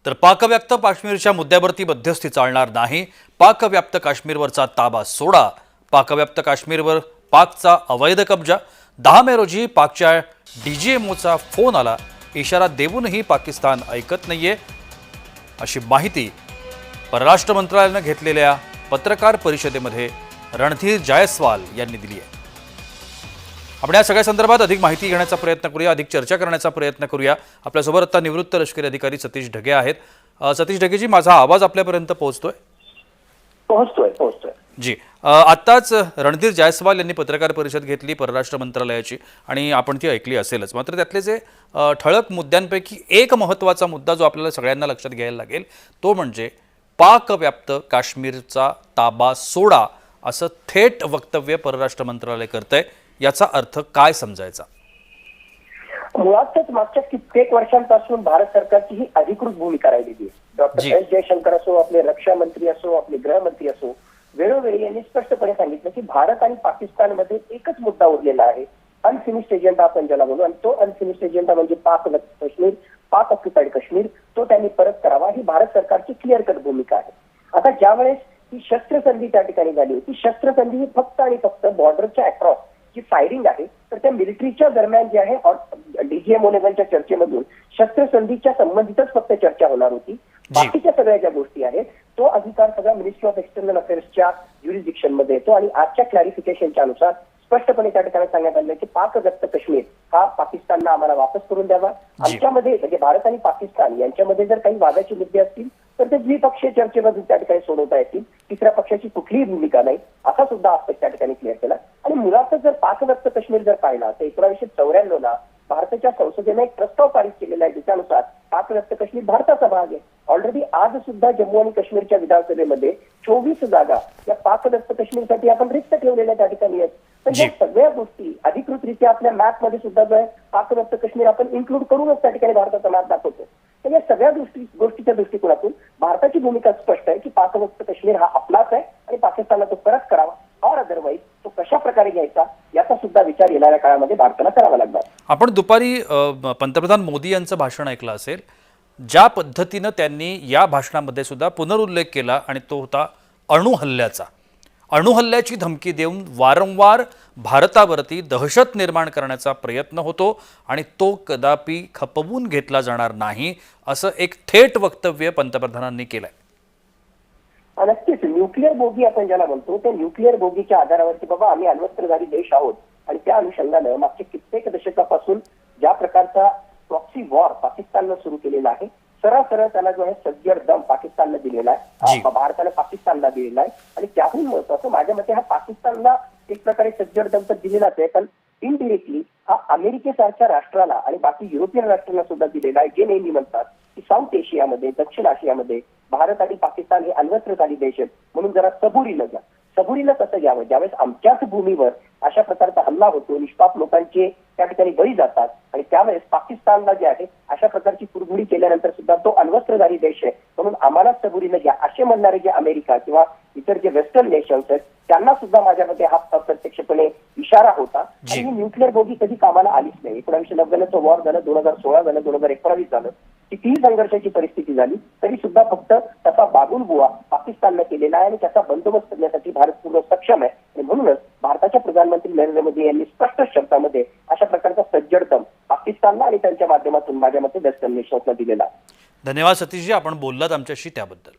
तर पाकव्याप्त काश्मीरच्या मुद्द्यावरती मध्यस्थी चालणार नाही. पाकव्याप्त काश्मीरवरचा ताबा सोडा. पाकव्याप्त काश्मीरवर पाकचा अवैध कब्जा. 10 मे रोजी पाकच्या डीजीएमओचा फोन आला. इशारा देऊनही पाकिस्तान ऐकत नाहीये, अशी माहिती परराष्ट्र मंत्रालयाने घेतलेल्या पत्रकार परिषदेमध्ये रणधीर जायस्वाल यांनी दिली आहे. आपण या सगळ्या संदर्भात अधिक माहिती घेण्याचा प्रयत्न करूया, अधिक चर्चा करण्याचा प्रयत्न करूया. आपल्यासोबत आता निवृत्त लष्करी अधिकारी सतीश ढगे आहेत. सतीश ढगेजी, माझा आवाज आपल्यापर्यंत पोहोचतोय? पोहोचतोय जी. आत्ताच रणधीर जायस्वाल यांनी पत्रकार परिषद घेतली परराष्ट्र मंत्रालयाची आणि आपण ती ऐकली असेलच. मात्र त्यातले जे ठळक मुद्द्यांपैकी एक महत्त्वाचा मुद्दा जो आपल्याला सगळ्यांना लक्षात घ्यायला लागेल तो म्हणजे पाकव्याप्त काश्मीरचा ताबा सोडा, असं थेट वक्तव्य परराष्ट्र मंत्रालय करतंय. याचा अर्थ काय समजायचा? मुळातच मागच्या कित्येक वर्षांपासून भारत सरकारची ही अधिकृत भूमिका राहिलेली आहे. डॉक्टर एस जयशंकर असो, आपले रक्षा मंत्री असो, आपले गृहमंत्री असो, वेळोवेळी यांनी स्पष्टपणे सांगितलं की भारत आणि पाकिस्तानमध्ये एकच मुद्दा उरलेला आहे, अनफिनिश्ड एजेंडा आपण ज्याला बोलू. आणि तो अनफिनिश्ड एजेंडा म्हणजे पाक काश्मीर, पाक ऑक्युपाईड काश्मीर, तो त्यांनी परत करावा. ही भारत सरकारची क्लिअर कट भूमिका आहे. आता ज्यावेळेस ही शस्त्रसंधी त्या ठिकाणी झाली होती, शस्त्रसंधी ही फक्त आणि फक्त बॉर्डरच्या अक्रॉस जी फायरिंग आहे, तर त्या मिलिटरीच्या दरम्यान जे आहे डीजीएमओ लेव्हलच्या चर्चेमधून शस्त्रसंधीच्या संबंधितच फक्त चर्चा होणार होती. बाकीच्या सगळ्या ज्या गोष्टी आहेत तो अधिकार सगळा मिनिस्ट्री ऑफ एक्सटर्नल अफेअर्सच्या ज्युरिस्डिक्शन मध्ये येतो. आणि आजच्या क्लॅरिफिकेशनच्या अनुसार स्पष्टपने त्या ठिकाणी सांगण्यात आलं की पाकव्याप्त काश्मीर हा पाकिस्तानला आम्हाला वापस करून द्यावा. आमच्यामध्ये म्हणजे भारत आणि पाकिस्तान यांच्यामध्ये जर काही वादाचे मुद्दे असतील तर ते द्विपक्षीय चर्चेमधून त्या ठिकाणी सोडवता येतील. तिसऱ्या पक्षाची कुठलीही भूमिका नाही, असा सुद्धा आस्पेक्ट त्या ठिकाणी क्लिअर केला. आणि मुळातच जर पाकव्याप्त काश्मीर जर पाहिला तर 1994 ला भारताच्या संसदेने एक प्रस्ताव पारित केलेला आहे, ज्याच्यानुसार पाकव्याप्त काश्मीर भारताचा भाग आहे. ऑलरेडी आज सुद्धा जम्मू आणि काश्मीरच्या विधानसभेमध्ये 24 जागा या पाकव्याप्त काश्मीरसाठी आपण रिक्त ठेवलेल्या त्या ठिकाणी आहेत. तर या सगळ्या गोष्टी अधिकृतरित्या आपल्या मॅप मध्ये सुद्धा जो आहे पाकव्याप्त काश्मीर आपण इन्क्लूड करूनच त्या ठिकाणी भारताचा मॅप दाखवतो. तर या सगळ्या गोष्टीच्या दृष्टिकोनातून भारताची भूमिका स्पष्ट आहे की पाकव्याप्त काश्मीर हा आपलाच आहे आणि पाकिस्तानला तो परत करावा, और अदरवाईज तो कशा प्रकारे घ्यायचा याचा सुद्धा विचार येणाऱ्या काळामध्ये भारताला करावा लागणार. आपण दुपारी पंतप्रधान मोदी यांचं भाषण ऐकलं असेल. ज्या पद्धतीनं त्यांनी या भाषणामध्ये सुद्धा पुनरुल्लेख केला आणि तो होता अणुहल्ल्याचा. अणुहल्ल्याची धमकी देऊन वारंवार भारतावरती दहशत निर्माण करण्याचा प्रयत्न होतो आणि तो कदापि खपवून घेतला जाणार नाही, असं एक थेट वक्तव्य पंतप्रधानांनी केलंय. नक्कीच न्यूक्लिअर बोगी आपण ज्याला म्हणतो त्या न्यूक्लिअर बोगीच्या आधारावरती बाबा आम्ही अण्वस्त्रधारी देश आहोत आणि त्या अनुषंगानं मागच्या कित्येक दशकापासून ज्या प्रकारचा प्रॉक्सी वॉर पाकिस्ताननं सुरू केलेला आहे, सरळ त्याला जो आहे सज्जड दम पाकिस्तानला दिलेला आहे, भारताने पाकिस्तानला दिलेला आहे. आणि त्याहून महत्वाचं माझ्या मते हा पाकिस्तानला एक प्रकारे सज्जड दम तर दिलेलाच आहे, पण इनडिरेक्टली हा अमेरिकेसारख्या राष्ट्राला आणि बाकी युरोपियन राष्ट्रांना सुद्धा दिलेला आहे, जे नेहमी म्हणतात की साऊथ एशियामध्ये, दक्षिण आशियामध्ये भारत आणि पाकिस्तान हे अण्वस्त्रधारी देश आहेत, म्हणून जरा सबुरीनं घ्या. सबुरीनं कसं घ्यावं? ज्यावेळेस आमच्याच भूमीवर अशा प्रकारचा हल्ला होतो, निष्पाप लोकांचे त्या ठिकाणी बळी जातात आणि त्यावेळेस पाकिस्तानला जे आहे अशा प्रकारची कुरघुडी केल्यानंतर सुद्धा तो अण्वस्त्रधारी देश आहे, म्हणून आम्हाला सबुरीनं घ्या असे म्हणणारे जे अमेरिका किंवा इतर जे वेस्टर्न नेशन्स आहेत त्यांना सुद्धा माझ्या मते हा अप्रत्यक्षपणे इशारा होता. आणि ही न्यूक्लिअर बोगी कधी कामाला आलीच नाही. 1990चं वॉर झालं, 2016 झालं, 2019 झालं, कितीही संघर्षाची परिस्थिती झाली तरी सुद्धा फक्त त्याचा बागुलबुवा पाकिस्तानने केलेला आहे आणि त्याचा बंदोबस्त करण्यासाठी भारत पूर्ण सक्षम आहे. आणि म्हणूनच भारताच्या प्रधानमंत्री नरेंद्र मोदी यांनी स्पष्ट शब्दामध्ये अशा प्रकारचा सज्जडदम पाकिस्तानला आणि त्यांच्या माध्यमातून माझ्या मते वेस्टर्न नेशन्सला दिलेला. धन्यवाद सतीशजी, आपण बोललात आमच्याशी त्याबद्दल.